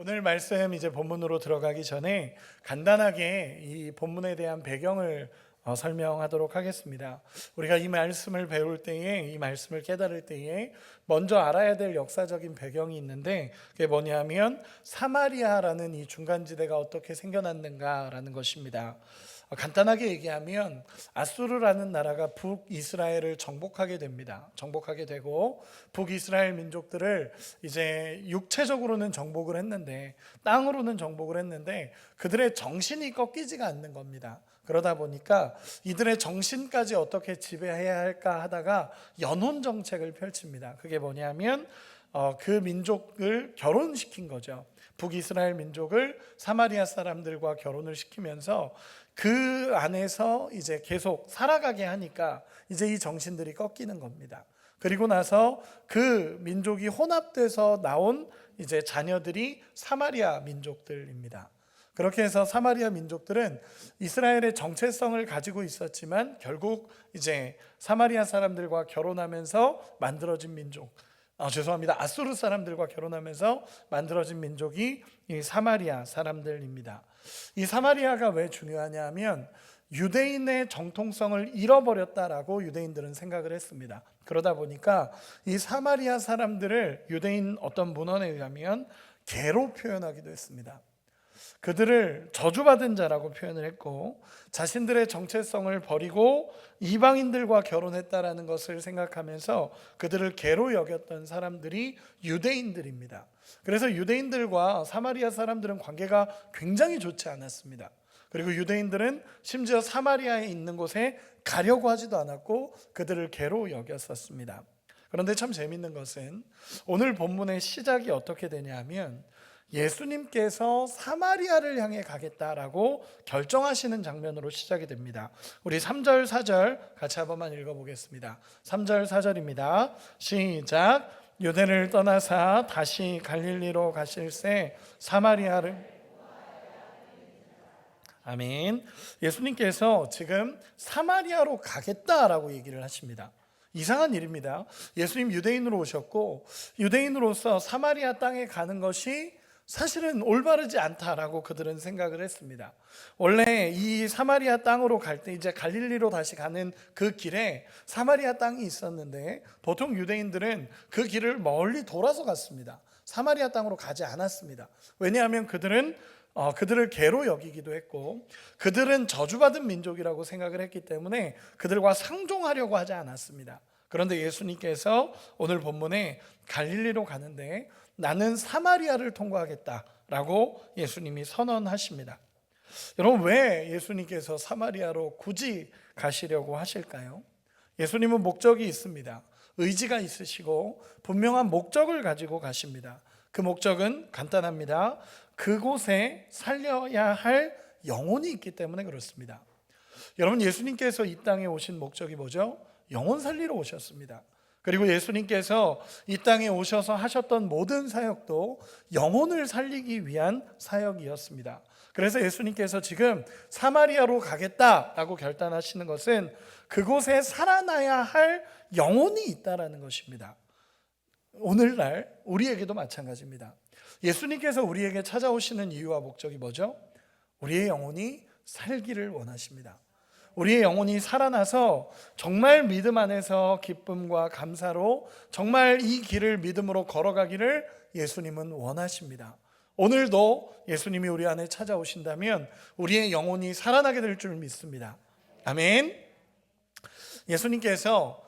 오늘 말씀 이제 본문으로 들어가기 전에 간단하게 이 본문에 대한 배경을 설명하도록 하겠습니다. 우리가 이 말씀을 배울 때에, 이 말씀을 깨달을 때에 먼저 알아야 될 역사적인 배경이 있는데, 그게 뭐냐면 사마리아라는 이 중간지대가 어떻게 생겨났는가라는 것입니다. 간단하게 얘기하면 아수르라는 나라가 북이스라엘을 정복하게 됩니다. 정복하게 되고 북이스라엘 민족들을 이제 육체적으로는 정복을 했는데, 땅으로는 정복을 했는데 그들의 정신이 꺾이지가 않는 겁니다. 그러다 보니까 이들의 정신까지 어떻게 지배해야 할까 하다가 연혼 정책을 펼칩니다. 그게 뭐냐면 그 민족을 결혼시킨 거죠. 북이스라엘 민족을 사마리아 사람들과 결혼을 시키면서 그 안에서 이제 계속 살아가게 하니까 이제 이 정신들이 꺾이는 겁니다. 그리고 나서 그 민족이 혼합돼서 나온 이제 자녀들이 사마리아 민족들입니다. 그렇게 해서 사마리아 민족들은 이스라엘의 정체성을 가지고 있었지만 결국 이제 사마리아 사람들과 결혼하면서 만들어진 민족, 아수르 사람들과 결혼하면서 만들어진 민족이 이 사마리아 사람들입니다. 이 사마리아가 왜 중요하냐면 유대인의 정통성을 잃어버렸다라고 유대인들은 생각을 했습니다. 그러다 보니까 이 사마리아 사람들을 유대인 어떤 문헌에 의하면 개로 표현하기도 했습니다. 그들을 저주받은 자라고 표현을 했고, 자신들의 정체성을 버리고 이방인들과 결혼했다라는 것을 생각하면서 그들을 개로 여겼던 사람들이 유대인들입니다. 그래서 유대인들과 사마리아 사람들은 관계가 굉장히 좋지 않았습니다. 그리고 유대인들은 심지어 사마리아에 있는 곳에 가려고 하지도 않았고 그들을 개로 여겼었습니다. 그런데 참 재밌는 것은 오늘 본문의 시작이 어떻게 되냐면 예수님께서 사마리아를 향해 가겠다라고 결정하시는 장면으로 시작이 됩니다. 우리 3절 4절 같이 한 번만 읽어보겠습니다. 3절 4절입니다. 시작. 유대를 떠나사 다시 갈릴리로 가실새 사마리아를. 아멘. 예수님께서 지금 사마리아로 가겠다라고 얘기를 하십니다. 이상한 일입니다. 예수님 유대인으로 오셨고 유대인으로서 사마리아 땅에 가는 것이 사실은 올바르지 않다라고 그들은 생각을 했습니다. 원래 이 사마리아 땅으로 갈 때 이제 갈릴리로 다시 가는 그 길에 사마리아 땅이 있었는데 보통 유대인들은 그 길을 멀리 돌아서 갔습니다. 사마리아 땅으로 가지 않았습니다. 왜냐하면 그들은 그들을 개로 여기기도 했고 그들은 저주받은 민족이라고 생각을 했기 때문에 그들과 상종하려고 하지 않았습니다. 그런데 예수님께서 오늘 본문에 갈릴리로 가는데 나는 사마리아를 통과하겠다라고 예수님이 선언하십니다. 여러분, 왜 예수님께서 사마리아로 굳이 가시려고 하실까요? 예수님은 목적이 있습니다. 의지가 있으시고 분명한 목적을 가지고 가십니다. 그 목적은 간단합니다. 그곳에 살려야 할 영혼이 있기 때문에 그렇습니다. 여러분, 예수님께서 이 땅에 오신 목적이 뭐죠? 영혼 살리러 오셨습니다. 그리고 예수님께서 이 땅에 오셔서 하셨던 모든 사역도 영혼을 살리기 위한 사역이었습니다. 그래서 예수님께서 지금 사마리아로 가겠다라고 결단하시는 것은 그곳에 살아나야 할 영혼이 있다라는 것입니다. 오늘날 우리에게도 마찬가지입니다. 예수님께서 우리에게 찾아오시는 이유와 목적이 뭐죠? 우리의 영혼이 살기를 원하십니다. 우리의 영혼이 살아나서 정말 믿음 안에서 기쁨과 감사로 정말 이 길을 믿음으로 걸어가기를 예수님은 원하십니다. 오늘도 예수님이 우리 안에 찾아오신다면 우리의 영혼이 살아나게 될 줄 믿습니다. 아멘. 예수님께서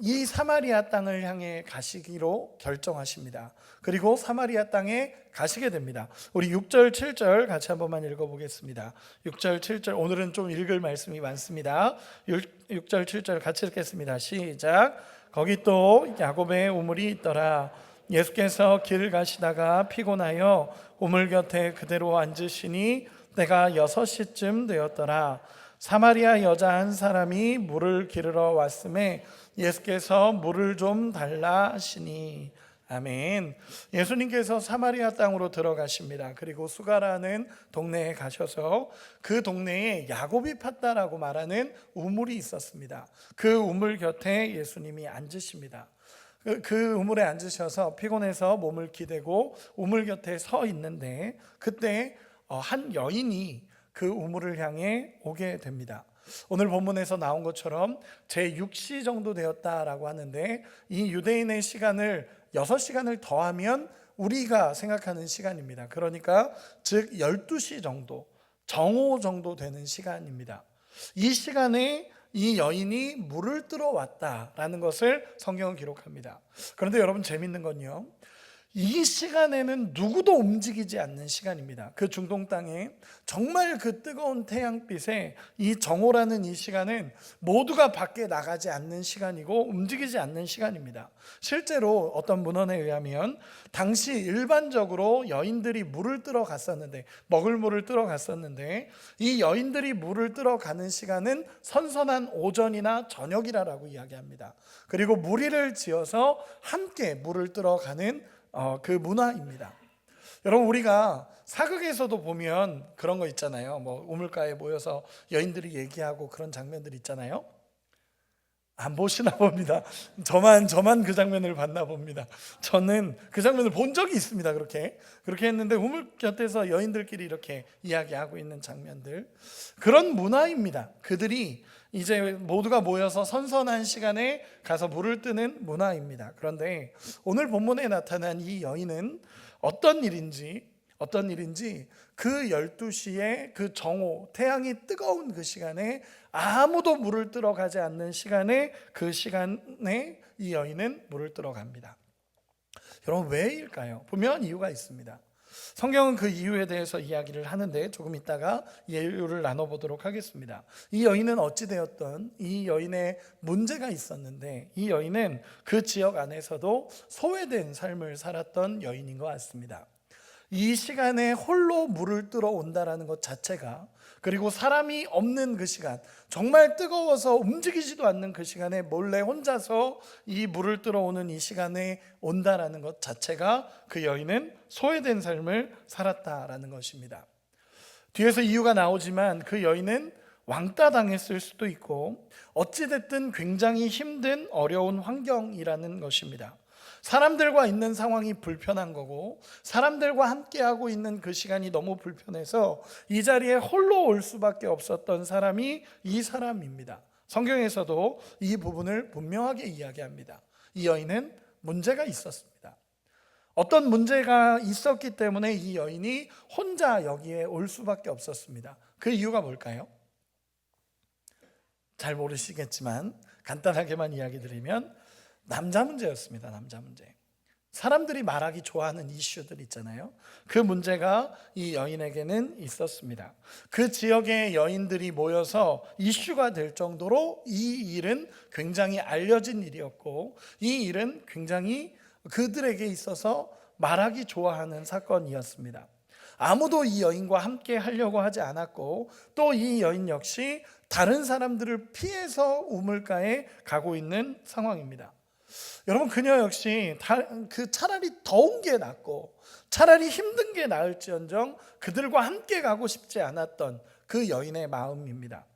이 사마리아 땅을 향해 가시기로 결정하십니다. 그리고 사마리아 땅에 가시게 됩니다. 우리 6절 7절 같이 한 번만 읽어보겠습니다. 6절 7절 오늘은 좀 읽을 말씀이 많습니다. 6절 7절 같이 읽겠습니다. 시작. 거기 또 야곱의 우물이 있더라. 예수께서 길을 가시다가 피곤하여 우물 곁에 그대로 앉으시니 때가 6시쯤 되었더라. 사마리아 여자 한 사람이 물을 기르러 왔음에 예수께서 물을 좀 달라 하시니. 아멘. 예수님께서 사마리아 땅으로 들어가십니다. 그리고 수가라는 동네에 가셔서 그 동네에 야곱이 팠다라고 말하는 우물이 있었습니다. 그 우물 곁에 예수님이 앉으십니다. 그 우물에 앉으셔서 피곤해서 몸을 기대고 우물 곁에 서 있는데 그때 한 여인이 그 우물을 향해 오게 됩니다. 오늘 본문에서 나온 것처럼 제6시 정도 되었다라고 하는데 이 유대인의 시간을 6시간을 더하면 우리가 생각하는 시간입니다. 그러니까 즉 12시 정도, 정오 정도 되는 시간입니다. 이 시간에 이 여인이 물을 뜨러 왔다라는 것을 성경은 기록합니다. 그런데 여러분 재밌는 건요, 이 시간에는 누구도 움직이지 않는 시간입니다. 그 중동 땅에 정말 그 뜨거운 태양빛에 이 정오라는 이 시간은 모두가 밖에 나가지 않는 시간이고 움직이지 않는 시간입니다. 실제로 어떤 문헌에 의하면 당시 일반적으로 여인들이 물을 뜨러 갔었는데, 먹을 물을 뜨러 갔었는데 이 여인들이 물을 뜨러 가는 시간은 선선한 오전이나 저녁이라고 이야기합니다. 그리고 무리를 지어서 함께 물을 뜨러 가는 그 문화입니다. 여러분, 우리가 사극에서도 보면 그런 거 있잖아요. 뭐 우물가에 모여서 여인들이 얘기하고 그런 장면들 있잖아요. 안 보시나 봅니다. 저만 그 장면을 봤나 봅니다. 저는 그 장면을 본 적이 있습니다. 그렇게 했는데 우물 곁에서 여인들끼리 이렇게 이야기하고 있는 장면들, 그런 문화입니다. 그들이 이제 모두가 모여서 선선한 시간에 가서 물을 뜨는 문화입니다. 그런데 오늘 본문에 나타난 이 여인은 어떤 일인지 그 12시에 그 정오, 태양이 뜨거운 그 시간에 아무도 물을 뜨러 가지 않는 시간에, 그 시간에 이 여인은 물을 뜨러 갑니다. 여러분, 왜일까요? 분명한 이유가 있습니다. 성경은 그 이유에 대해서 이야기를 하는데 조금 있다가 이유를 나눠보도록 하겠습니다. 이 여인은 어찌되었던 이 여인의 문제가 있었는데, 이 여인은 그 지역 안에서도 소외된 삶을 살았던 여인인 것 같습니다. 이 시간에 홀로 물을 뜨러 온다라는 것 자체가, 그리고 사람이 없는 그 시간, 정말 뜨거워서 움직이지도 않는 그 시간에 몰래 혼자서 이 물을 뜨러 오는 이 시간에 온다라는 것 자체가 그 여인은 소외된 삶을 살았다라는 것입니다. 뒤에서 이유가 나오지만 그 여인은 왕따 당했을 수도 있고 어찌됐든 굉장히 힘든 어려운 환경이라는 것입니다. 사람들과 있는 상황이 불편한 거고, 사람들과 함께하고 있는 그 시간이 너무 불편해서 이 자리에 홀로 올 수밖에 없었던 사람이 이 사람입니다. 성경에서도 이 부분을 분명하게 이야기합니다. 이 여인은 문제가 있었습니다. 어떤 문제가 있었기 때문에 이 여인이 혼자 여기에 올 수밖에 없었습니다. 그 이유가 뭘까요? 잘 모르시겠지만 간단하게만 이야기 드리면 남자 문제였습니다. 남자 문제. 사람들이 말하기 좋아하는 이슈들 있잖아요. 그 문제가 이 여인에게는 있었습니다. 그 지역의 여인들이 모여서 이슈가 될 정도로 이 일은 굉장히 알려진 일이었고, 이 일은 굉장히 그들에게 있어서 말하기 좋아하는 사건이었습니다. 아무도 이 여인과 함께 하려고 하지 않았고, 또 이 여인 역시 다른 사람들을 피해서 우물가에 가고 있는 상황입니다. 여러분, 그녀 역시 차라리 더운 게 낫고 차라리 힘든 게 나을지언정 그들과 함께 가고 싶지 않았던 그 여인의 마음입니다.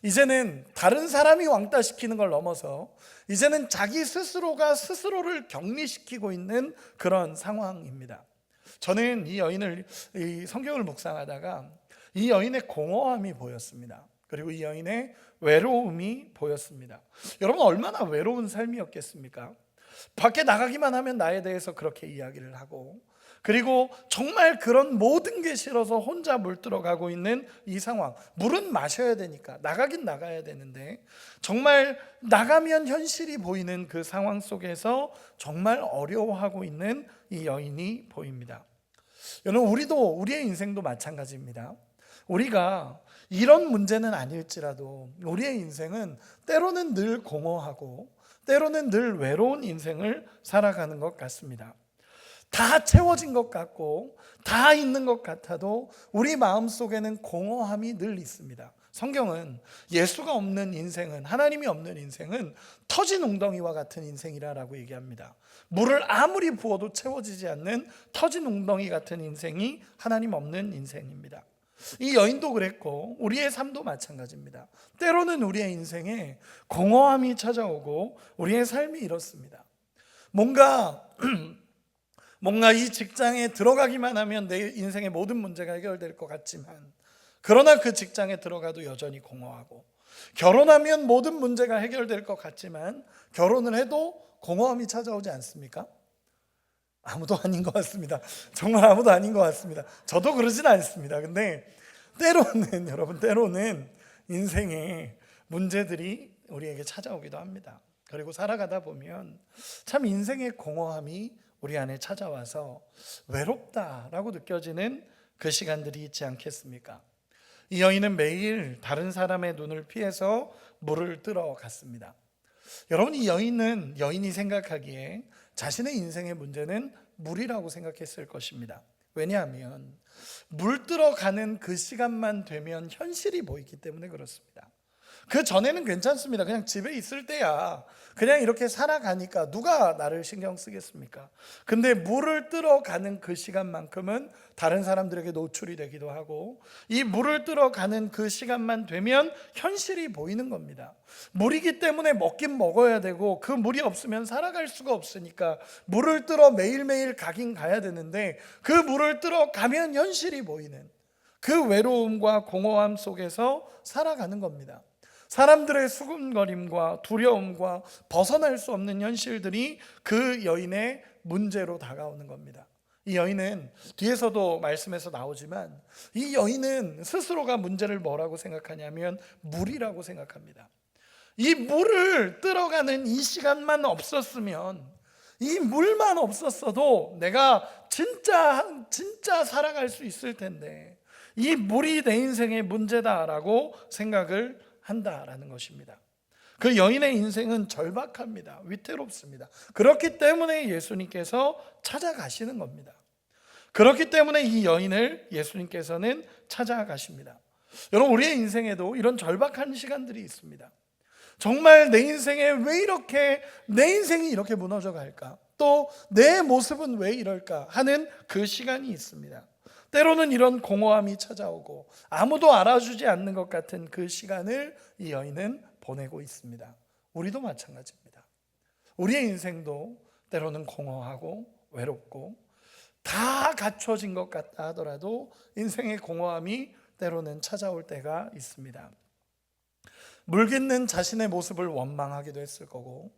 이제는 다른 사람이 왕따시키는 걸 넘어서 이제는 자기 스스로가 스스로를 격리시키고 있는 그런 상황입니다. 저는 이 여인을, 이 성경을 묵상하다가 이 여인의 공허함이 보였습니다. 그리고 이 여인의 외로움이 보였습니다. 여러분, 얼마나 외로운 삶이었겠습니까? 밖에 나가기만 하면 나에 대해서 그렇게 이야기를 하고, 그리고 정말 그런 모든 게 싫어서 혼자 물 들어가고 있는 이 상황. 물은 마셔야 되니까 나가긴 나가야 되는데 정말 나가면 현실이 보이는 그 상황 속에서 정말 어려워하고 있는 이 여인이 보입니다. 여러분, 우리의 인생도 마찬가지입니다. 우리가 이런 문제는 아닐지라도 우리의 인생은 때로는 늘 공허하고 때로는 늘 외로운 인생을 살아가는 것 같습니다. 다 채워진 것 같고 다 있는 것 같아도 우리 마음속에는 공허함이 늘 있습니다. 성경은 예수가 없는 인생은, 하나님이 없는 인생은 터진 웅덩이와 같은 인생이라고 얘기합니다. 물을 아무리 부어도 채워지지 않는 터진 웅덩이 같은 인생이 하나님 없는 인생입니다. 이 여인도 그랬고 우리의 삶도 마찬가지입니다. 때로는 우리의 인생에 공허함이 찾아오고 우리의 삶이 이렇습니다. 뭔가 이 직장에 들어가기만 하면 내 인생의 모든 문제가 해결될 것 같지만, 그러나 그 직장에 들어가도 여전히 공허하고, 결혼하면 모든 문제가 해결될 것 같지만 결혼을 해도 공허함이 찾아오지 않습니까? 아무도 아닌 것 같습니다. 정말 아무도 아닌 것 같습니다. 저도 그러진 않습니다. 근데 때로는 여러분, 때로는 인생의 문제들이 우리에게 찾아오기도 합니다. 그리고 살아가다 보면 참 인생의 공허함이 우리 안에 찾아와서 외롭다라고 느껴지는 그 시간들이 있지 않겠습니까? 이 여인은 매일 다른 사람의 눈을 피해서 물을 뜨러 갔습니다. 여러분, 이 여인이 생각하기에 자신의 인생의 문제는 물이라고 생각했을 것입니다. 왜냐하면 물 뜨러 가는 그 시간만 되면 현실이 보이기 때문에 그렇습니다. 그 전에는 괜찮습니다. 그냥 집에 있을 때야 그냥 이렇게 살아가니까 누가 나를 신경 쓰겠습니까? 근데 물을 뜨러 가는 그 시간만큼은 다른 사람들에게 노출이 되기도 하고, 이 물을 뜨러 가는 그 시간만 되면 현실이 보이는 겁니다. 물이기 때문에 먹긴 먹어야 되고, 그 물이 없으면 살아갈 수가 없으니까 물을 뜨러 매일매일 가긴 가야 되는데, 그 물을 뜨러 가면 현실이 보이는 그 외로움과 공허함 속에서 살아가는 겁니다. 사람들의 수군거림과 두려움과 벗어날 수 없는 현실들이 그 여인의 문제로 다가오는 겁니다. 이 여인은 뒤에서도 말씀에서 나오지만, 이 여인은 스스로가 문제를 뭐라고 생각하냐면 물이라고 생각합니다. 이 물을 뜨러가는 이 시간만 없었으면, 이 물만 없었어도 내가 진짜 살아갈 수 있을 텐데, 이 물이 내 인생의 문제다라고 생각을 한다라는 것입니다. 그 여인의 인생은 절박합니다. 위태롭습니다. 그렇기 때문에 예수님께서 찾아가시는 겁니다. 그렇기 때문에 이 여인을 예수님께서는 찾아가십니다. 여러분, 우리의 인생에도 이런 절박한 시간들이 있습니다. 정말 내 인생이 이렇게 무너져 갈까? 또 내 모습은 왜 이럴까? 하는 그 시간이 있습니다. 때로는 이런 공허함이 찾아오고 아무도 알아주지 않는 것 같은 그 시간을 이 여인은 보내고 있습니다. 우리도 마찬가지입니다. 우리의 인생도 때로는 공허하고 외롭고 다 갖춰진 것 같다 하더라도 인생의 공허함이 때로는 찾아올 때가 있습니다. 물깃는 자신의 모습을 원망하기도 했을 거고,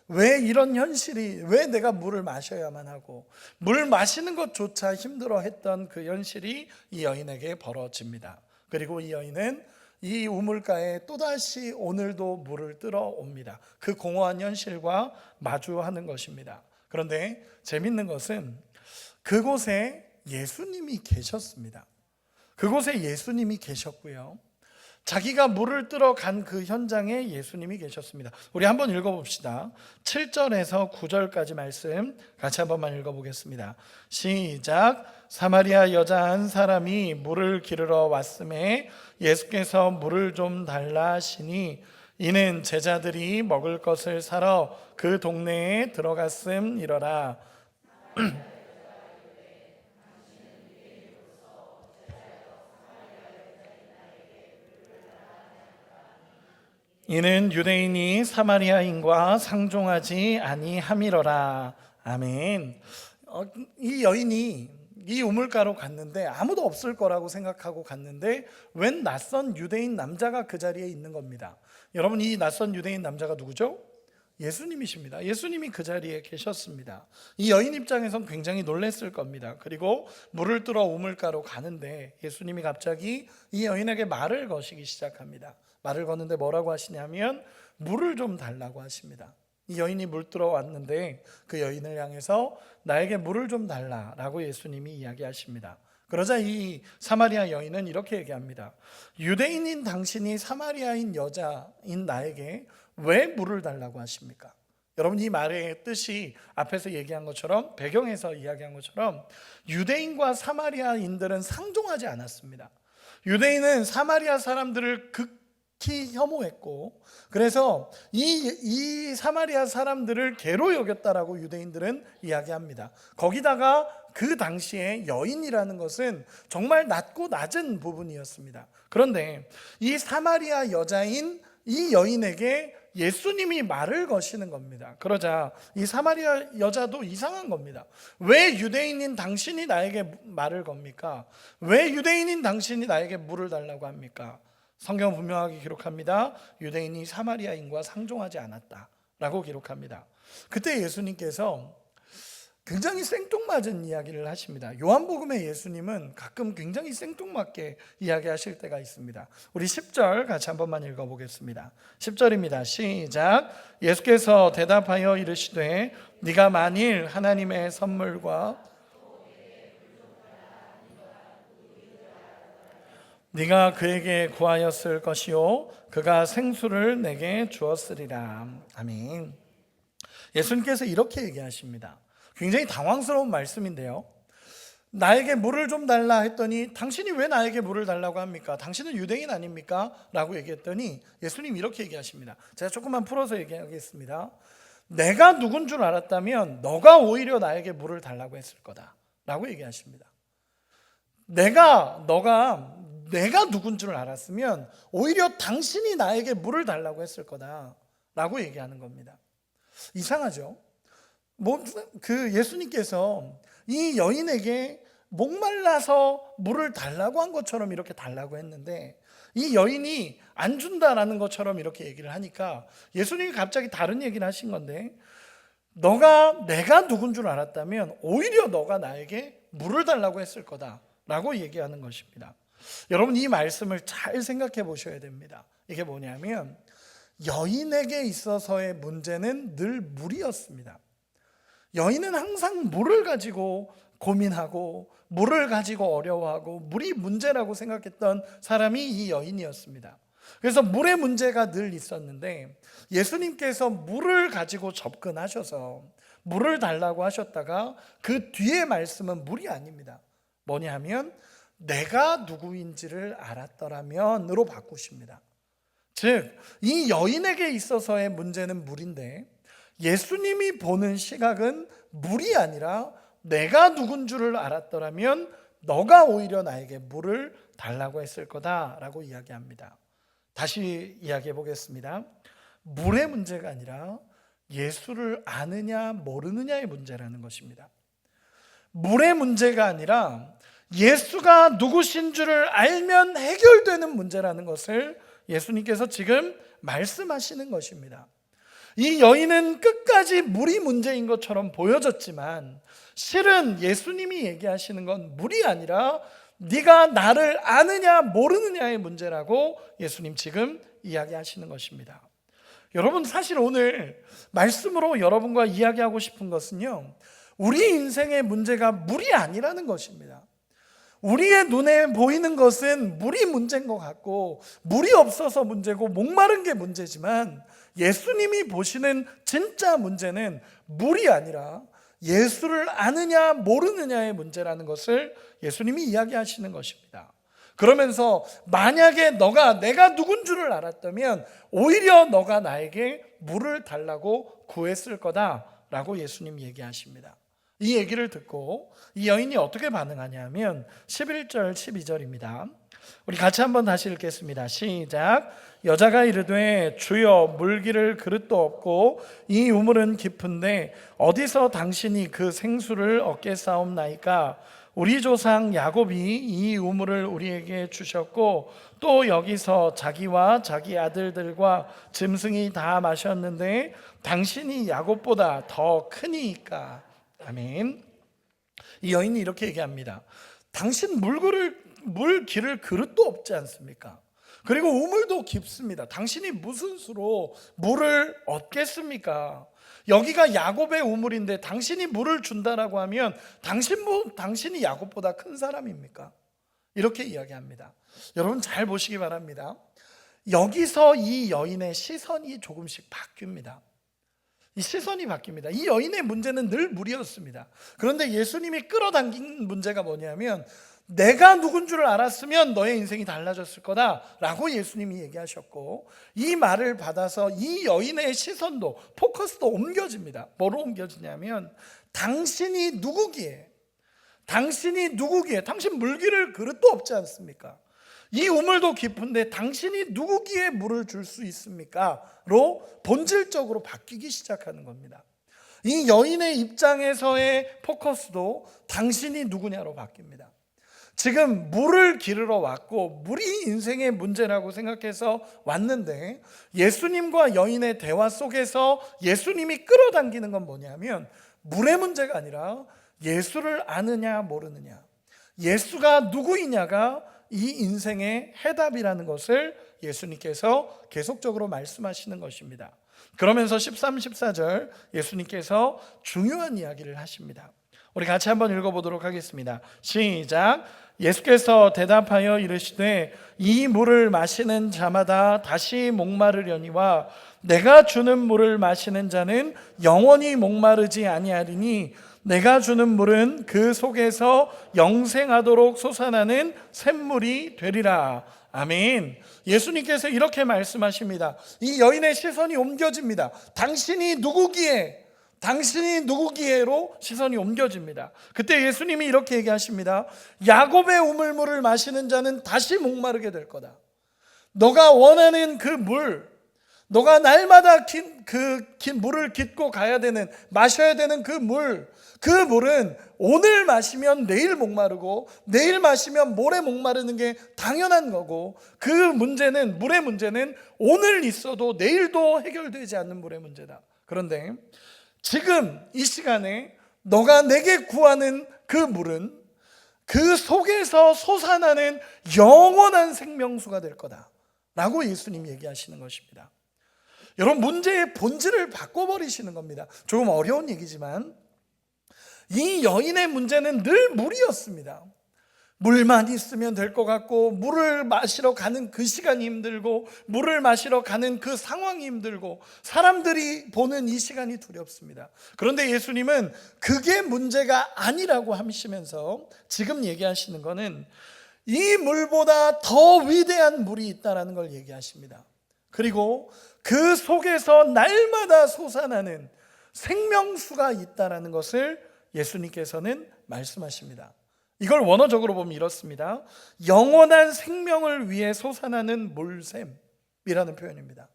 왜 이런 현실이, 왜 내가 물을 마셔야만 하고 물 마시는 것조차 힘들어 했던 그 현실이 이 여인에게 벌어집니다. 그리고 이 여인은 이 우물가에 또다시 오늘도 물을 뜨러 옵니다. 그 공허한 현실과 마주하는 것입니다. 그런데 재밌는 것은 그곳에 예수님이 계셨습니다. 그곳에 예수님이 계셨고요, 자기가 물을 뜨러 간 그 현장에 예수님이 계셨습니다. 우리 한번 읽어봅시다. 7절에서 9절까지 말씀 같이 한 번만 읽어보겠습니다. 시작. 사마리아 여자 한 사람이 물을 기르러 왔음에 예수께서 물을 좀 달라 하시니, 이는 제자들이 먹을 것을 사러 그 동네에 들어갔음이러라. 이는 유대인이 사마리아인과 상종하지 아니함이러라. 아멘. 이 여인이 이 우물가로 갔는데 아무도 없을 거라고 생각하고 갔는데 웬 낯선 유대인 남자가 그 자리에 있는 겁니다. 여러분, 이 낯선 유대인 남자가 누구죠? 예수님이십니다. 예수님이 그 자리에 계셨습니다. 이 여인 입장에선 굉장히 놀랐을 겁니다. 그리고 물을 뜨러 우물가로 가는데 예수님이 갑자기 이 여인에게 말을 거시기 시작합니다. 말을 거는데 뭐라고 하시냐면 물을 좀 달라고 하십니다. 이 여인이 물 뜨러 왔는데 그 여인을 향해서 나에게 물을 좀 달라라고 예수님이 이야기하십니다. 그러자 이 사마리아 여인은 이렇게 얘기합니다. 유대인인 당신이 사마리아인 여자인 나에게 왜 물을 달라고 하십니까? 여러분, 이 말의 뜻이 앞에서 얘기한 것처럼, 배경에서 이야기한 것처럼 유대인과 사마리아인들은 상종하지 않았습니다. 유대인은 사마리아 사람들을 극히 혐오했고, 그래서 이 사마리아 사람들을 개로 여겼다라고 유대인들은 이야기합니다. 거기다가 그 당시에 여인이라는 것은 정말 낮고 낮은 부분이었습니다. 그런데 이 사마리아 여자인 이 여인에게 예수님이 말을 거시는 겁니다. 그러자 이 사마리아 여자도 이상한 겁니다. 왜 유대인인 당신이 나에게 말을 겁니까? 왜 유대인인 당신이 나에게 물을 달라고 합니까? 성경은 분명하게 기록합니다. 유대인이 사마리아인과 상종하지 않았다라고 기록합니다. 그때 예수님께서 굉장히 생뚱맞은 이야기를 하십니다. 요한복음의 예수님은 가끔 굉장히 생뚱맞게 이야기하실 때가 있습니다. 우리 10절 같이 한 번만 읽어보겠습니다. 10절입니다. 시작. 예수께서 대답하여 이르시되 네가 만일 하나님의 선물과 네가 그에게 구하였을 것이요 그가 생수를 내게 주었으리라. 아멘. 예수님께서 이렇게 얘기하십니다. 굉장히 당황스러운 말씀인데요. 나에게 물을 좀 달라 했더니 당신이 왜 나에게 물을 달라고 합니까? 당신은 유대인 아닙니까? 라고 얘기했더니 예수님 이렇게 얘기하십니다. 제가 조금만 풀어서 얘기하겠습니다. 내가 누군 줄 알았다면 너가 오히려 나에게 물을 달라고 했을 거다 라고 얘기하십니다. 내가 누군 줄 알았으면 오히려 당신이 나에게 물을 달라고 했을 거다 라고 얘기하는 겁니다. 이상하죠? 예수님께서 이 여인에게 목말라서 물을 달라고 한 것처럼 이렇게 달라고 했는데 이 여인이 안 준다라는 것처럼 이렇게 얘기를 하니까 예수님이 갑자기 다른 얘기를 하신 건데 내가 누군 줄 알았다면 오히려 너가 나에게 물을 달라고 했을 거다라고 얘기하는 것입니다. 여러분 이 말씀을 잘 생각해 보셔야 됩니다. 이게 뭐냐면 여인에게 있어서의 문제는 늘 물이었습니다. 여인은 항상 물을 가지고 고민하고 물을 가지고 어려워하고 물이 문제라고 생각했던 사람이 이 여인이었습니다. 그래서 물의 문제가 늘 있었는데 예수님께서 물을 가지고 접근하셔서 물을 달라고 하셨다가 그 뒤에 말씀은 물이 아닙니다. 뭐냐 하면 내가 누구인지를 알았더라면으로 바꾸십니다. 즉 이 여인에게 있어서의 문제는 물인데 예수님이 보는 시각은 물이 아니라 내가 누군 줄을 알았더라면 너가 오히려 나에게 물을 달라고 했을 거다라고 이야기합니다. 다시 이야기해 보겠습니다. 물의 문제가 아니라 예수를 아느냐 모르느냐의 문제라는 것입니다. 물의 문제가 아니라 예수가 누구신 줄을 알면 해결되는 문제라는 것을 예수님께서 지금 말씀하시는 것입니다. 이 여인은 끝까지 물이 문제인 것처럼 보여졌지만 실은 예수님이 얘기하시는 건 물이 아니라 네가 나를 아느냐 모르느냐의 문제라고 예수님 지금 이야기하시는 것입니다. 여러분 사실 오늘 말씀으로 여러분과 이야기하고 싶은 것은요, 우리 인생의 문제가 물이 아니라는 것입니다. 우리의 눈에 보이는 것은 물이 문제인 것 같고 물이 없어서 문제고 목마른 게 문제지만 예수님이 보시는 진짜 문제는 물이 아니라 예수를 아느냐 모르느냐의 문제라는 것을 예수님이 이야기하시는 것입니다. 그러면서 만약에 내가 누군 줄을 알았다면 오히려 너가 나에게 물을 달라고 구했을 거다라고 예수님이 얘기하십니다. 이 얘기를 듣고 이 여인이 어떻게 반응하냐면 11절 12절입니다. 우리 같이 한번 다시 읽겠습니다. 시작. 여자가 이르되 주여 물기를 그릇도 없고 이 우물은 깊은데 어디서 당신이 그 생수를 얻겠사옵나이까? 우리 조상 야곱이 이 우물을 우리에게 주셨고 또 여기서 자기와 자기 아들들과 짐승이 다 마셨는데 당신이 야곱보다 더 크니까. 아멘. 이 여인이 이렇게 얘기합니다. 당신 물기를 그릇도 없지 않습니까? 그리고 우물도 깊습니다. 당신이 무슨 수로 물을 얻겠습니까? 여기가 야곱의 우물인데 당신이 물을 준다라고 하면 당신이 야곱보다 큰 사람입니까? 이렇게 이야기합니다. 여러분 잘 보시기 바랍니다. 여기서 이 여인의 시선이 조금씩 바뀝니다. 이 시선이 바뀝니다. 이 여인의 문제는 늘 물이었습니다. 그런데 예수님이 끌어당긴 문제가 뭐냐면 내가 누군 줄 알았으면 너의 인생이 달라졌을 거다라고 예수님이 얘기하셨고 이 말을 받아서 이 여인의 시선도 포커스도 옮겨집니다. 뭐로 옮겨지냐면 당신이 누구기에 당신 물기를 그릇도 없지 않습니까? 이 우물도 깊은데 당신이 누구기에 물을 줄 수 있습니까? 로 본질적으로 바뀌기 시작하는 겁니다. 이 여인의 입장에서의 포커스도 당신이 누구냐로 바뀝니다. 지금 물을 기르러 왔고 물이 인생의 문제라고 생각해서 왔는데, 예수님과 여인의 대화 속에서 예수님이 끌어당기는 건 뭐냐면 물의 문제가 아니라 예수를 아느냐 모르느냐, 예수가 누구이냐가 이 인생의 해답이라는 것을 예수님께서 계속적으로 말씀하시는 것입니다. 그러면서 13, 14절 예수님께서 중요한 이야기를 하십니다. 우리 같이 한번 읽어보도록 하겠습니다. 시작. 예수께서 대답하여 이르시되 이 물을 마시는 자마다 다시 목마르려니와 내가 주는 물을 마시는 자는 영원히 목마르지 아니하리니 내가 주는 물은 그 속에서 영생하도록 솟아나는 샘물이 되리라. 아멘. 예수님께서 이렇게 말씀하십니다. 이 여인의 시선이 옮겨집니다. 당신이 누구기에로 시선이 옮겨집니다. 그때 예수님이 이렇게 얘기하십니다. 야곱의 우물물을 마시는 자는 다시 목마르게 될 거다. 너가 원하는 그 물, 너가 날마다 긴 물을 깃고 가야 되는, 마셔야 되는 그 물은 오늘 마시면 내일 목마르고 내일 마시면 모레 목마르는 게 당연한 거고, 그 문제는, 물의 문제는 오늘 있어도 내일도 해결되지 않는 물의 문제다. 그런데 지금 이 시간에 너가 내게 구하는 그 물은 그 속에서 솟아나는 영원한 생명수가 될 거다 라고 예수님이 얘기하시는 것입니다. 여러분, 문제의 본질을 바꿔버리시는 겁니다. 조금 어려운 얘기지만 이 여인의 문제는 늘 물이었습니다. 물만 있으면 될 것 같고, 물을 마시러 가는 그 시간이 힘들고, 물을 마시러 가는 그 상황이 힘들고, 사람들이 보는 이 시간이 두렵습니다. 그런데 예수님은 그게 문제가 아니라고 하시면서 지금 얘기하시는 거는 이 물보다 더 위대한 물이 있다는 걸 얘기하십니다. 그리고 그 속에서 날마다 솟아나는 생명수가 있다는 것을 예수님께서는 말씀하십니다. 이걸 원어적으로 보면 이렇습니다. 영원한 생명을 위해 솟아나는 물샘이라는 표현입니다.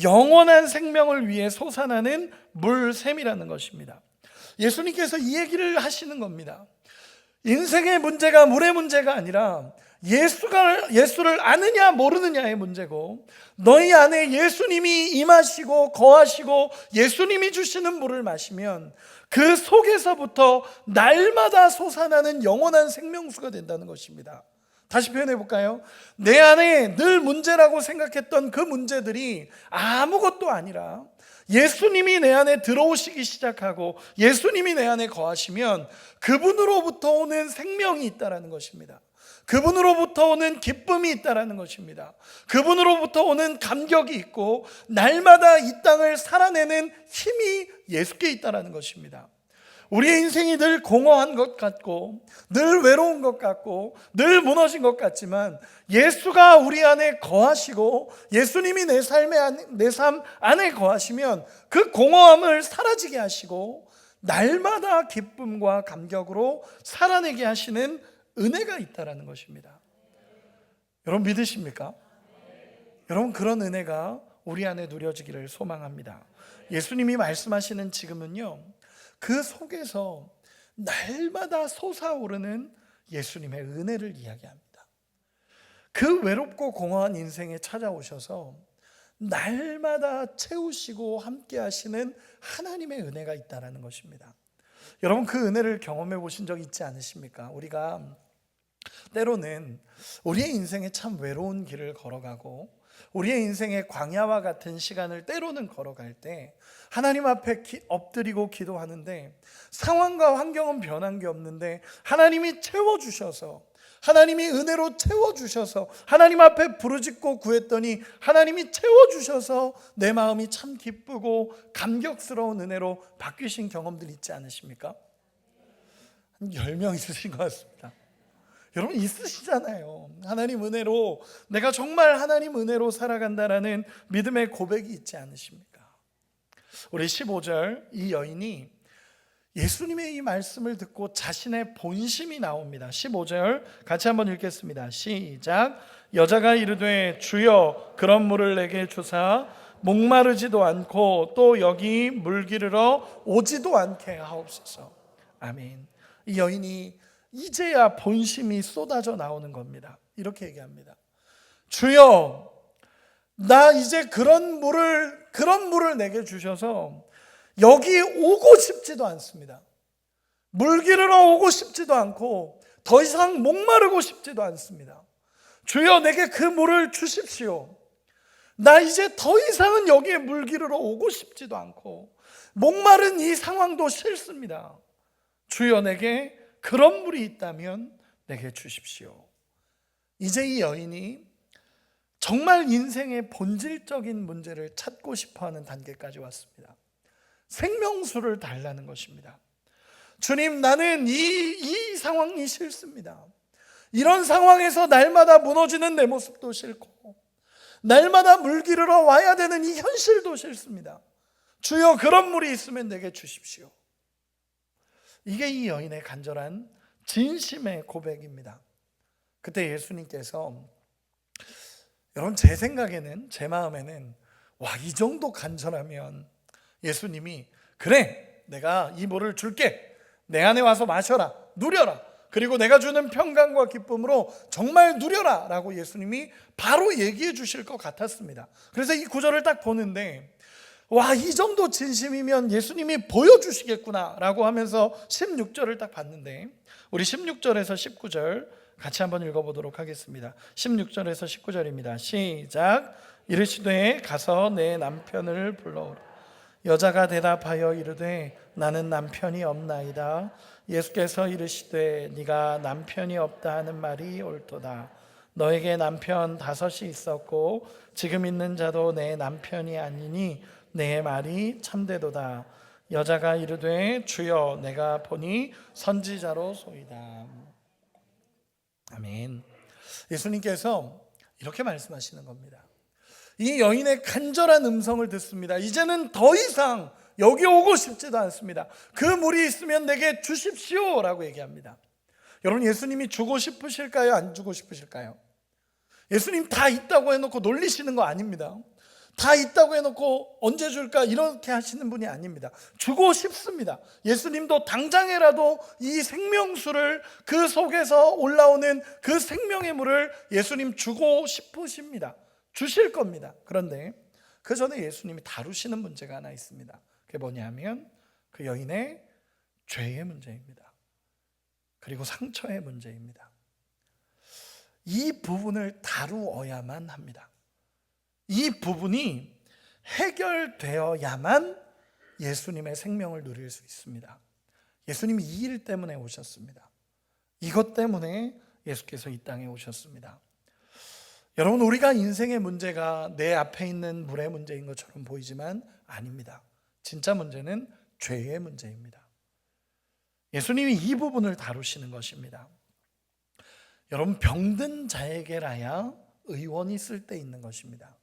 영원한 생명을 위해 솟아나는 물샘이라는 것입니다. 예수님께서 이 얘기를 하시는 겁니다. 인생의 문제가 물의 문제가 아니라 예수를 아느냐 모르느냐의 문제고, 너희 안에 예수님이 임하시고 거하시고 예수님이 주시는 물을 마시면 그 속에서부터 날마다 솟아나는 영원한 생명수가 된다는 것입니다. 다시 표현해 볼까요? 내 안에 늘 문제라고 생각했던 그 문제들이 아무것도 아니라 예수님이 내 안에 들어오시기 시작하고 예수님이 내 안에 거하시면 그분으로부터 오는 생명이 있다는 것입니다. 그분으로부터 오는 기쁨이 있다는 것입니다. 그분으로부터 오는 감격이 있고 날마다 이 땅을 살아내는 힘이 예수께 있다는 것입니다. 우리의 인생이 늘 공허한 것 같고 늘 외로운 것 같고 늘 무너진 것 같지만, 예수가 우리 안에 거하시고 예수님이 내 삶 안에 거하시면 그 공허함을 사라지게 하시고 날마다 기쁨과 감격으로 살아내게 하시는 은혜가 있다는 것입니다. 여러분 믿으십니까? 여러분, 그런 은혜가 우리 안에 누려지기를 소망합니다. 예수님이 말씀하시는 지금은요, 그 속에서 날마다 솟아오르는 예수님의 은혜를 이야기합니다. 그 외롭고 공허한 인생에 찾아오셔서 날마다 채우시고 함께 하시는 하나님의 은혜가 있다는 것입니다. 여러분, 그 은혜를 경험해 보신 적 있지 않으십니까? 우리가 때로는 우리의 인생에 참 외로운 길을 걸어가고 우리의 인생의 광야와 같은 시간을 때로는 걸어갈 때 하나님 앞에 엎드리고 기도하는데 상황과 환경은 변한 게 없는데 하나님이 채워주셔서, 하나님이 은혜로 채워주셔서 하나님 앞에 부르짖고 구했더니 하나님이 채워주셔서 내 마음이 참 기쁘고 감격스러운 은혜로 바뀌신 경험들 있지 않으십니까? 한 10명 있으신 것 같습니다. 여러분 있으시잖아요. 하나님 은혜로, 내가 정말 하나님 은혜로 살아간다라는 믿음의 고백이 있지 않으십니까? 우리 15절, 이 여인이 예수님의 이 말씀을 듣고 자신의 본심이 나옵니다. 15절 같이 한번 읽겠습니다. 시작. 여자가 이르되 주여 그런 물을 내게 주사 목마르지도 않고 또 여기 물 기르러 오지도 않게 하옵소서. 아멘. 이 여인이 이제야 본심이 쏟아져 나오는 겁니다. 이렇게 얘기합니다. 주여, 나 이제 그런 물을 내게 주셔서 여기 오고 싶지도 않습니다. 물 기르러 오고 싶지도 않고 더 이상 목마르고 싶지도 않습니다. 주여, 내게 그 물을 주십시오. 나 이제 더 이상은 여기에 물 기르러 오고 싶지도 않고 목마른 이 상황도 싫습니다. 주여, 내게 그런 물이 있다면 내게 주십시오. 이제 이 여인이 정말 인생의 본질적인 문제를 찾고 싶어하는 단계까지 왔습니다. 생명수를 달라는 것입니다. 주님, 나는 이 상황이 싫습니다. 이런 상황에서 날마다 무너지는 내 모습도 싫고 날마다 물 기르러 와야 되는 이 현실도 싫습니다. 주여, 그런 물이 있으면 내게 주십시오. 이게 이 여인의 간절한 진심의 고백입니다. 그때 예수님께서, 여러분, 제 생각에는, 제 마음에는 이 정도 간절하면 예수님이 그래, 내가 이 물을 줄게, 내 안에 와서 마셔라, 누려라, 그리고 내가 주는 평강과 기쁨으로 정말 누려라 라고 예수님이 바로 얘기해 주실 것 같았습니다. 그래서 이 구절을 딱 보는데 이 정도 진심이면 예수님이 보여주시겠구나 라고 하면서 16절을 딱 봤는데, 우리 16절에서 19절 같이 한번 읽어보도록 하겠습니다. 16절에서 19절입니다. 시작. 이르시되 가서 내 남편을 불러오라. 여자가 대답하여 이르되 나는 남편이 없나이다. 예수께서 이르시되 네가 남편이 없다 하는 말이 옳도다. 너에게 남편 5이 있었고 지금 있는 자도 내 남편이 아니니 내 말이 참되도다. 여자가 이르되 주여, 내가 보니 선지자로소이다. 아멘. 예수님께서 이렇게 말씀하시는 겁니다. 이 여인의 간절한 음성을 듣습니다. 이제는 더 이상 여기 오고 싶지도 않습니다. 그 물이 있으면 내게 주십시오 라고 얘기합니다. 여러분, 예수님이 주고 싶으실까요? 안 주고 싶으실까요? 예수님 다 있다고 해놓고 놀리시는 거 아닙니다. 다 있다고 해놓고 언제 줄까 이렇게 하시는 분이 아닙니다. 주고 싶습니다. 예수님도 당장에라도 이 생명수를, 그 속에서 올라오는 그 생명의 물을 예수님 주고 싶으십니다. 주실 겁니다. 그런데 그 전에 예수님이 다루시는 문제가 하나 있습니다. 그게 뭐냐면 그 여인의 죄의 문제입니다. 그리고 상처의 문제입니다. 이 부분을 다루어야만 합니다. 이 부분이 해결되어야만 예수님의 생명을 누릴 수 있습니다. 예수님이 이 일 때문에 오셨습니다. 이것 때문에 예수께서 이 땅에 오셨습니다. 여러분, 우리가 인생의 문제가 내 앞에 있는 물의 문제인 것처럼 보이지만 아닙니다. 진짜 문제는 죄의 문제입니다. 예수님이 이 부분을 다루시는 것입니다. 여러분, 병든 자에게라야 의원이 쓸 데 있는 것입니다.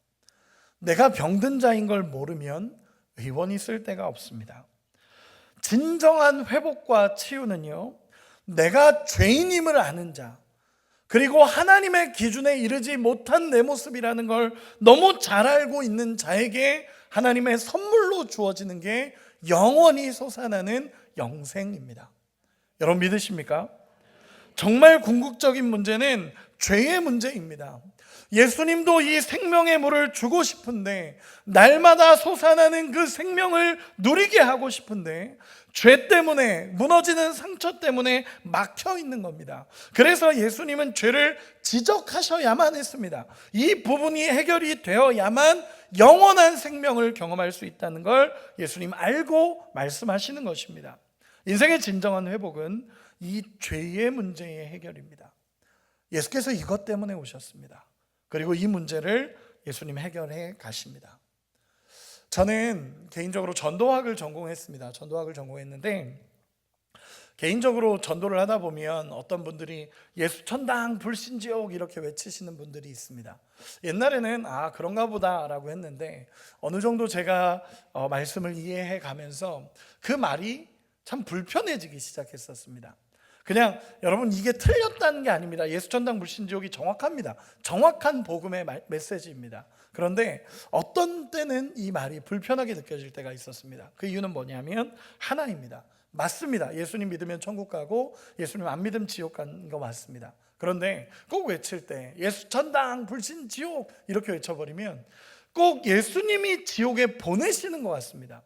내가 병든 자인 걸 모르면 의원이 쓸 데가 없습니다. 진정한 회복과 치유는요, 내가 죄인임을 아는 자, 그리고 하나님의 기준에 이르지 못한 내 모습이라는 걸 너무 잘 알고 있는 자에게 하나님의 선물로 주어지는 게 영원히 솟아나는 영생입니다. 여러분, 믿으십니까? 정말 궁극적인 문제는 죄의 문제입니다. 예수님도 이 생명의 물을 주고 싶은데, 날마다 솟아나는 그 생명을 누리게 하고 싶은데 죄 때문에, 무너지는 상처 때문에 막혀 있는 겁니다. 그래서 예수님은 죄를 지적하셔야만 했습니다. 이 부분이 해결이 되어야만 영원한 생명을 경험할 수 있다는 걸 예수님 알고 말씀하시는 것입니다. 인생의 진정한 회복은 이 죄의 문제의 해결입니다. 예수께서 이것 때문에 오셨습니다. 그리고 이 문제를 예수님 해결해 가십니다. 저는 개인적으로 전도학을 전공했습니다. 전도학을 전공했는데, 개인적으로 전도를 하다 보면 어떤 분들이 예수 천당 불신지옥 이렇게 외치시는 분들이 있습니다. 옛날에는 그런가 보다 라고 했는데, 어느 정도 제가 말씀을 이해해 가면서 그 말이 참 불편해지기 시작했었습니다. 그냥 여러분 이게 틀렸다는 게 아닙니다. 예수천당 불신지옥이 정확합니다. 정확한 복음의 메시지입니다. 그런데 어떤 때는 이 말이 불편하게 느껴질 때가 있었습니다. 그 이유는 뭐냐면 하나입니다. 맞습니다. 예수님 믿으면 천국 가고 예수님 안 믿으면 지옥 가는 거 맞습니다. 그런데 꼭 외칠 때 예수천당 불신지옥 이렇게 외쳐버리면 꼭 예수님이 지옥에 보내시는 것 같습니다.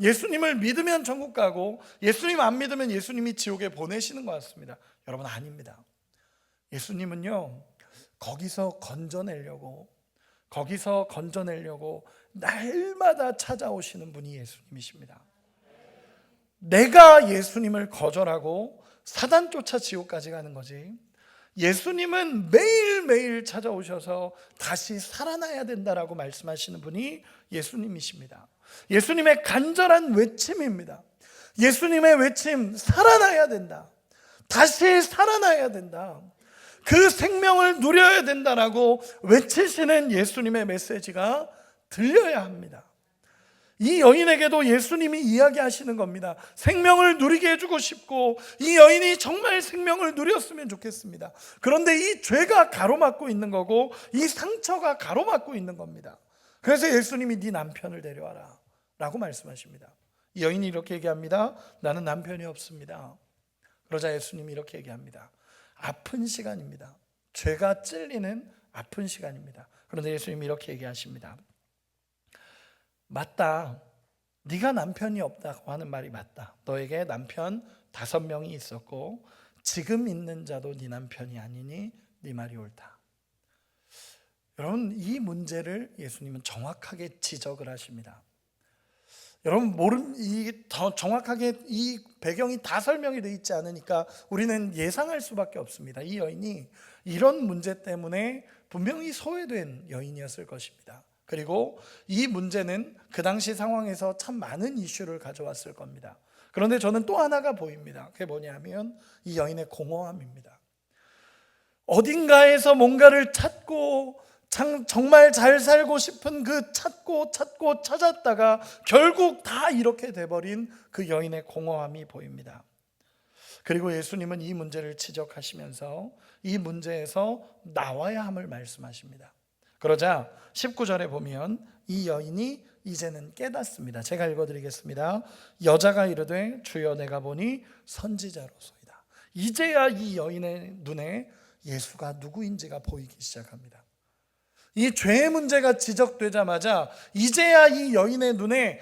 예수님을 믿으면 천국 가고 예수님 안 믿으면 예수님이 지옥에 보내시는 것 같습니다. 여러분 아닙니다. 예수님은요 거기서 건져내려고 날마다 찾아오시는 분이 예수님이십니다. 내가 예수님을 거절하고 사단 쫓아 지옥까지 가는 거지, 예수님은 매일매일 찾아오셔서 다시 살아나야 된다라고 말씀하시는 분이 예수님이십니다. 예수님의 간절한 외침입니다. 예수님의 외침, 살아나야 된다, 다시 살아나야 된다, 그 생명을 누려야 된다라고 외치시는 예수님의 메시지가 들려야 합니다. 이 여인에게도 예수님이 이야기하시는 겁니다. 생명을 누리게 해주고 싶고 이 여인이 정말 생명을 누렸으면 좋겠습니다. 그런데 이 죄가 가로막고 있는 거고 이 상처가 가로막고 있는 겁니다. 그래서 예수님이 네 남편을 데려와라 라고 말씀하십니다. 이 여인이 이렇게 얘기합니다. 나는 남편이 없습니다. 그러자 예수님이 이렇게 얘기합니다. 아픈 시간입니다. 죄가 찔리는 아픈 시간입니다. 그런데 예수님이 이렇게 얘기하십니다. 맞다, 네가 남편이 없다고 하는 말이 맞다. 너에게 남편 5명이 있었고 지금 있는 자도 네 남편이 아니니 네 말이 옳다. 여러분 이 문제를 예수님은 정확하게 지적을 하십니다. 여러분 더 정확하게 이 배경이 다 설명이 되어 있지 않으니까 우리는 예상할 수밖에 없습니다. 이 여인이 이런 문제 때문에 분명히 소외된 여인이었을 것입니다. 그리고 이 문제는 그 당시 상황에서 참 많은 이슈를 가져왔을 겁니다. 그런데 저는 또 하나가 보입니다. 그게 뭐냐면 이 여인의 공허함입니다. 어딘가에서 뭔가를 찾고 정말 잘 살고 싶은 그 찾고 찾았다가 결국 다 이렇게 돼버린 그 여인의 공허함이 보입니다. 그리고 예수님은 이 문제를 지적하시면서 이 문제에서 나와야 함을 말씀하십니다. 그러자 19절에 보면 이 여인이 이제는 깨닫습니다. 제가 읽어드리겠습니다. 여자가 이르되 주여 내가 보니 선지자로소이다. 이제야 이 여인의 눈에 예수가 누구인지가 보이기 시작합니다. 이 죄의 문제가 지적되자마자 이제야 이 여인의 눈에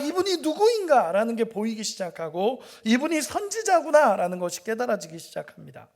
이분이 누구인가 라는 게 보이기 시작하고 이분이 선지자구나 라는 것이 깨달아지기 시작합니다.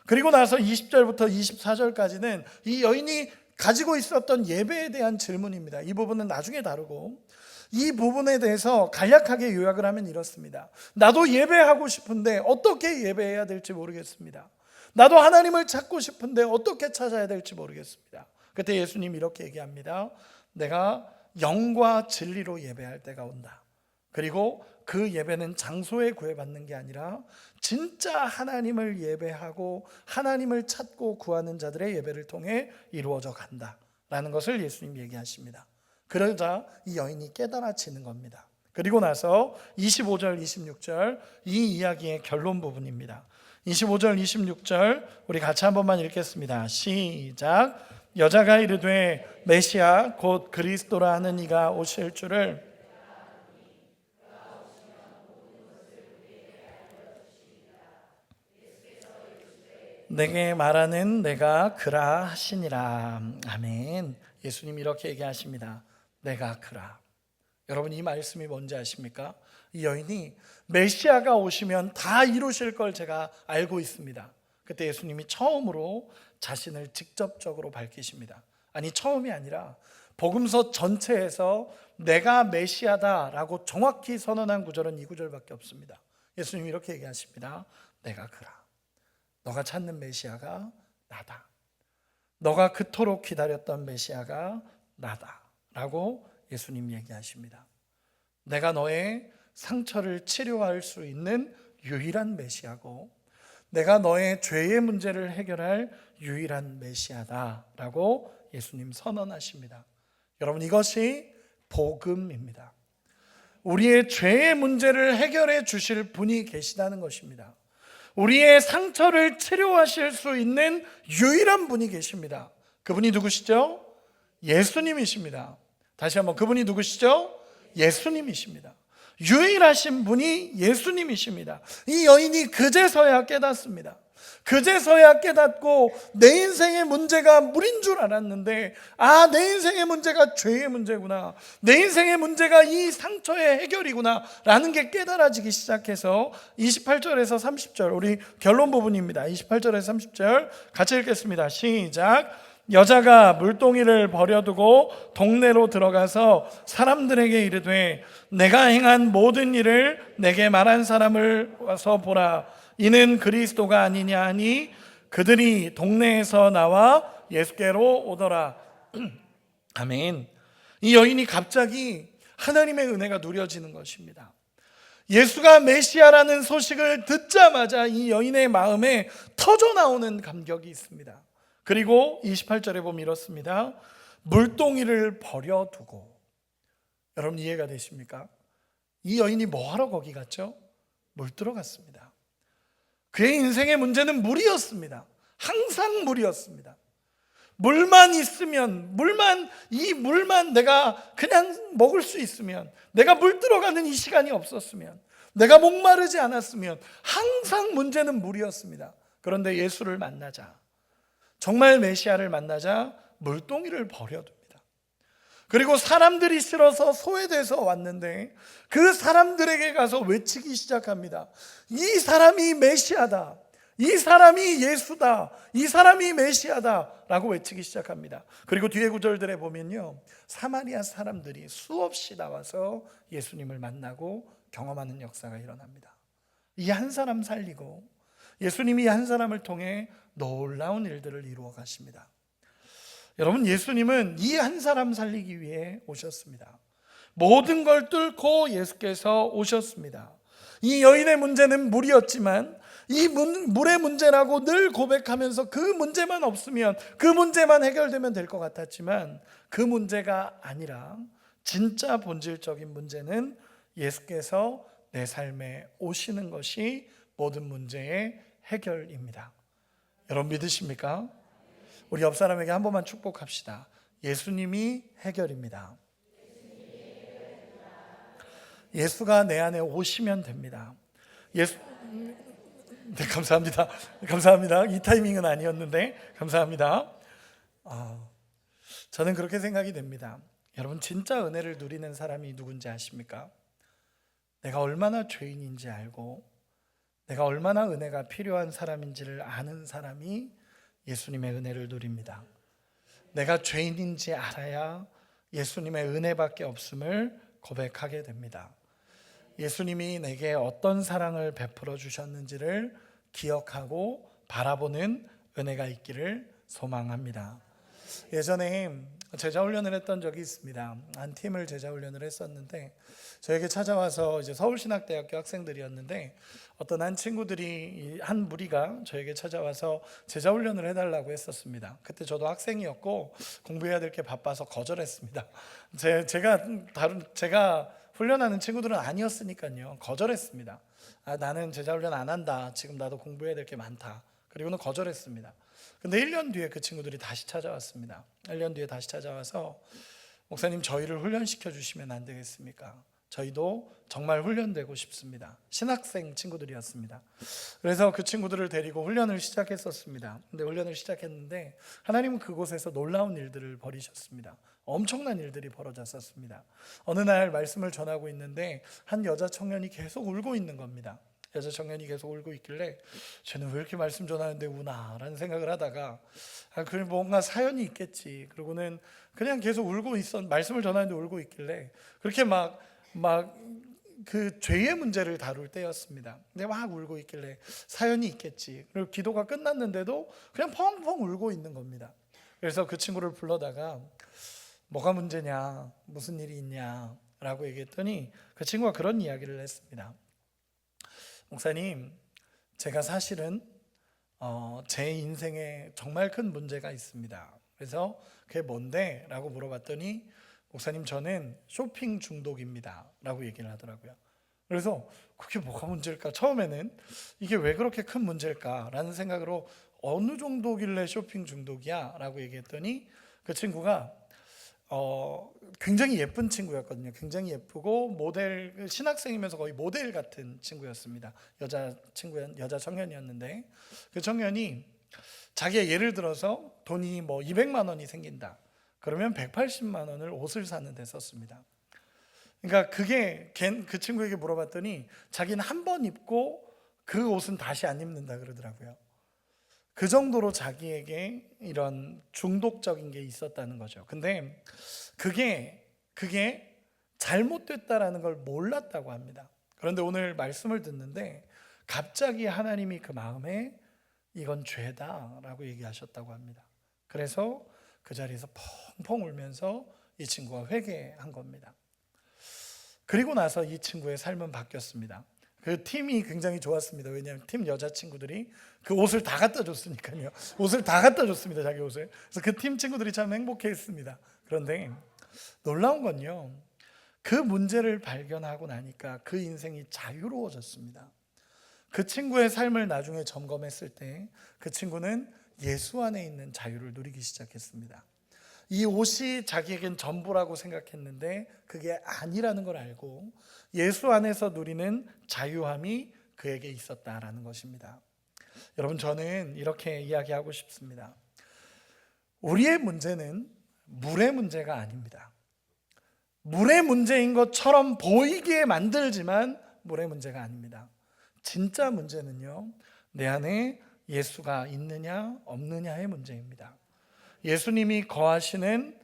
그리고 나서 20절부터 24절까지는 이 여인이 가지고 있었던 예배에 대한 질문입니다. 이 부분은 나중에 다루고 이 부분에 대해서 간략하게 요약을 하면 이렇습니다. 나도 예배하고 싶은데 어떻게 예배해야 될지 모르겠습니다. 나도 하나님을 찾고 싶은데 어떻게 찾아야 될지 모르겠습니다. 그때 예수님이 이렇게 얘기합니다. 내가 영과 진리로 예배할 때가 온다. 그리고 그 예배는 장소에 구애받는 게 아니라 진짜 하나님을 예배하고 하나님을 찾고 구하는 자들의 예배를 통해 이루어져 간다라는 것을 예수님이 얘기하십니다. 그러자 이 여인이 깨달아지는 겁니다. 그리고 나서 25절, 26절 이 이야기의 결론 부분입니다. 25절, 26절 우리 같이 한 번만 읽겠습니다. 시작. 여자가 이르되 메시아 곧 그리스도라 하는 이가 오실 줄을 내게 말하는 내가 그라 하시니라. 아멘. 예수님이 이렇게 얘기하십니다. 내가 그라. 여러분 이 말씀이 뭔지 아십니까? 이 여인이 메시아가 오시면 다 이루실 걸 제가 알고 있습니다. 그때 예수님이 처음으로 자신을 직접적으로 밝히십니다. 아니 처음이 아니라 복음서 전체에서 내가 메시아다라고 정확히 선언한 구절은 이 구절밖에 없습니다. 예수님이 이렇게 얘기하십니다. 내가 그라. 너가 찾는 메시아가 나다. 너가 그토록 기다렸던 메시아가 나다 라고 예수님 얘기하십니다. 내가 너의 상처를 치료할 수 있는 유일한 메시아고 내가 너의 죄의 문제를 해결할 유일한 메시아다 라고 예수님 선언하십니다. 여러분 이것이 복음입니다. 우리의 죄의 문제를 해결해 주실 분이 계시다는 것입니다. 우리의 상처를 치료하실 수 있는 유일한 분이 계십니다. 그분이 누구시죠? 예수님이십니다. 다시 한번, 그분이 누구시죠? 예수님이십니다. 유일하신 분이 예수님이십니다. 이 여인이 그제서야 깨닫습니다. 그제서야 깨닫고 내 인생의 문제가 물인 줄 알았는데, 내 인생의 문제가 죄의 문제구나, 내 인생의 문제가 이 상처의 해결이구나 라는 게 깨달아지기 시작해서 28절에서 30절, 우리 결론 부분입니다. 28절에서 30절 같이 읽겠습니다. 시작. 여자가 물동이를 버려두고 동네로 들어가서 사람들에게 이르되 내가 행한 모든 일을 내게 말한 사람을 와서 보라, 이는 그리스도가 아니냐 하니 그들이 동네에서 나와 예수께로 오더라. 아멘. 이 여인이 갑자기 하나님의 은혜가 누려지는 것입니다. 예수가 메시아라는 소식을 듣자마자 이 여인의 마음에 터져나오는 감격이 있습니다. 그리고 28절에 보면 이렇습니다. 물동이를 버려두고. 여러분 이해가 되십니까? 이 여인이 뭐하러 거기 갔죠? 물 들어갔습니다. 그의 인생의 문제는 물이었습니다. 항상 물이었습니다. 물만 있으면, 이 물만 내가 그냥 먹을 수 있으면, 내가 물 들어가는 이 시간이 없었으면, 내가 목마르지 않았으면, 항상 문제는 물이었습니다. 그런데 예수를 만나자, 정말 메시아를 만나자 물동이를 버려둡니다. 그리고 사람들이 싫어서 소외돼서 왔는데 그 사람들에게 가서 외치기 시작합니다. 이 사람이 메시아다, 이 사람이 예수다, 이 사람이 메시아다 라고 외치기 시작합니다. 그리고 뒤에 구절들에 보면요, 사마리아 사람들이 수없이 나와서 예수님을 만나고 경험하는 역사가 일어납니다. 이 한 사람 살리고 예수님이 한 사람을 통해 놀라운 일들을 이루어 가십니다. 여러분, 예수님은 이 한 사람 살리기 위해 오셨습니다. 모든 걸 뚫고 예수께서 오셨습니다. 이 여인의 문제는 물이었지만, 이 물의 문제라고 늘 고백하면서 그 문제만 없으면, 그 문제만 해결되면 될 것 같았지만, 그 문제가 아니라 진짜 본질적인 문제는 예수께서 내 삶에 오시는 것이 모든 문제의 해결입니다. 여러분 믿으십니까? 우리 옆 사람에게 한 번만 축복합시다. 예수님이 해결입니다. 예수가 내 안에 오시면 됩니다. 네, 감사합니다. 감사합니다. 이 타이밍은 아니었는데 감사합니다. 저는 그렇게 생각이 됩니다. 여러분, 진짜 은혜를 누리는 사람이 누군지 아십니까? 내가 얼마나 죄인인지 알고 내가 얼마나 은혜가 필요한 사람인지를 아는 사람이 예수님의 은혜를 누립니다. 내가 죄인인지 알아야 예수님의 은혜밖에 없음을 고백하게 됩니다. 예수님이 내게 어떤 사랑을 베풀어 주셨는지를 기억하고 바라보는 은혜가 있기를 소망합니다. 예전에 제자훈련을 했던 적이 있습니다. 한 팀을 제자훈련을 했었는데 저에게 찾아와서 이제 서울신학대학교 학생들이었는데 어떤 한 친구들이, 한 무리가 저에게 찾아와서 제자훈련을 해달라고 했었습니다. 그때 저도 학생이었고 공부해야 될 게 바빠서 거절했습니다. 제가 훈련하는 친구들은 아니었으니까요, 거절했습니다. 나는 제자훈련 안 한다, 지금 나도 공부해야 될 게 많다. 그리고는 거절했습니다. 근데 1년 뒤에 그 친구들이 다시 찾아왔습니다. 1년 뒤에 다시 찾아와서 목사님, 저희를 훈련시켜 주시면 안 되겠습니까? 저희도 정말 훈련되고 싶습니다. 신학생 친구들이었습니다. 그래서 그 친구들을 데리고 훈련을 시작했었습니다. 근데 훈련을 시작했는데 하나님은 그곳에서 놀라운 일들을 벌이셨습니다. 엄청난 일들이 벌어졌었습니다. 어느 날 말씀을 전하고 있는데 한 여자 청년이 계속 울고 있는 겁니다. 여자 청년이 계속 울고 있길래 쟤는 왜 이렇게 말씀 전하는데 우나 라는 생각을 하다가 그 뭔가 사연이 있겠지. 그러고는 그냥 계속 울고 말씀을 전하는데 울고 있길래 그렇게 막 그 죄의 문제를 다룰 때였습니다. 근데 막 울고 있길래 사연이 있겠지. 그리고 기도가 끝났는데도 그냥 펑펑 울고 있는 겁니다. 그래서 그 친구를 불러다가 뭐가 문제냐, 무슨 일이 있냐 라고 얘기했더니 그 친구가 그런 이야기를 했습니다. 목사님, 제가 사실은 제 인생에 정말 큰 문제가 있습니다. 그래서 그게 뭔데? 라고 물어봤더니 목사님 저는 쇼핑 중독입니다 라고 얘기를 하더라고요. 그래서 그게 뭐가 문제일까? 처음에는 이게 왜 그렇게 큰 문제일까? 라는 생각으로 어느 정도길래 쇼핑 중독이야? 라고 얘기했더니 그 친구가 굉장히 예쁜 친구였거든요. 굉장히 예쁘고 모델, 신학생이면서 거의 모델 같은 친구였습니다. 여자 청년이었는데 그 청년이 자기가 예를 들어서 돈이 뭐 200만 원이 생긴다. 그러면 180만 원을 옷을 사는 데 썼습니다. 그러니까 그 친구에게 물어봤더니 자기는 한 번 입고 그 옷은 다시 안 입는다 그러더라고요. 그 정도로 자기에게 이런 중독적인 게 있었다는 거죠. 근데 그게 잘못됐다라는 걸 몰랐다고 합니다. 그런데 오늘 말씀을 듣는데 갑자기 하나님이 그 마음에 이건 죄다라고 얘기하셨다고 합니다. 그래서 그 자리에서 펑펑 울면서 이 친구가 회개한 겁니다. 그리고 나서 이 친구의 삶은 바뀌었습니다. 그 팀이 굉장히 좋았습니다. 왜냐하면 팀 여자친구들이 그 옷을 다 갖다 줬으니까요. 옷을 다 갖다 줬습니다. 자기 옷을. 그래서 그 팀 친구들이 참 행복해했습니다. 그런데 놀라운 건요, 그 문제를 발견하고 나니까 그 인생이 자유로워졌습니다. 그 친구의 삶을 나중에 점검했을 때 그 친구는 예수 안에 있는 자유를 누리기 시작했습니다. 이 옷이 자기에겐 전부라고 생각했는데 그게 아니라는 걸 알고 예수 안에서 누리는 자유함이 그에게 있었다라는 것입니다. 여러분, 저는 이렇게 이야기하고 싶습니다. 우리의 문제는 물의 문제가 아닙니다. 물의 문제인 것처럼 보이게 만들지만 물의 문제가 아닙니다. 진짜 문제는요, 내 안에 예수가 있느냐 없느냐의 문제입니다. 예수님이 거하시는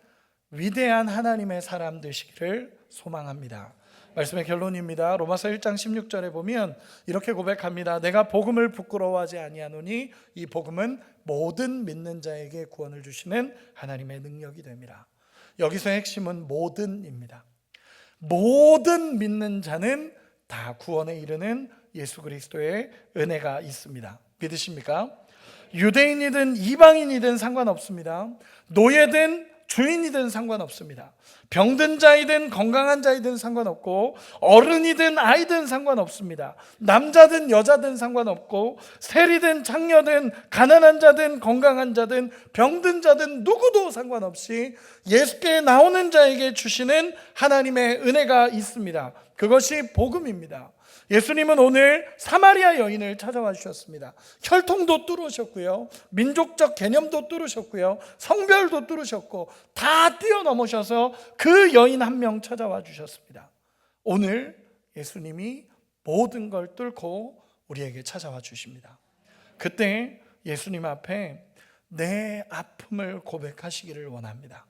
위대한 하나님의 사람 되시기를 소망합니다. 말씀의 결론입니다. 로마서 1장 16절에 보면 이렇게 고백합니다. 내가 복음을 부끄러워하지 아니하노니 이 복음은 모든 믿는 자에게 구원을 주시는 하나님의 능력이 됩니다. 여기서 핵심은 모든입니다. 모든 믿는 자는 다 구원에 이르는 예수 그리스도의 은혜가 있습니다. 믿으십니까? 유대인이든 이방인이든 상관없습니다. 노예든 주인이든 상관없습니다. 병든 자이든 건강한 자이든 상관없고 어른이든 아이든 상관없습니다. 남자든 여자든 상관없고 세리든 창녀든 가난한 자든 건강한 자든 병든 자든 누구도 상관없이 예수께 나오는 자에게 주시는 하나님의 은혜가 있습니다. 그것이 복음입니다. 예수님은 오늘 사마리아 여인을 찾아와 주셨습니다. 혈통도 뚫으셨고요, 민족적 개념도 뚫으셨고요, 성별도 뚫으셨고 다 뛰어넘으셔서 그 여인 한 명 찾아와 주셨습니다. 오늘 예수님이 모든 걸 뚫고 우리에게 찾아와 주십니다. 그때 예수님 앞에 내 아픔을 고백하시기를 원합니다.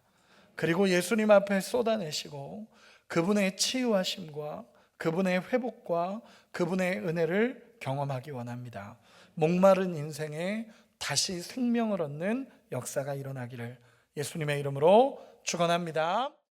그리고 예수님 앞에 쏟아내시고 그분의 치유하심과 그분의 회복과 그분의 은혜를 경험하기 원합니다. 목마른 인생에 다시 생명을 얻는 역사가 일어나기를 예수님의 이름으로 축원합니다.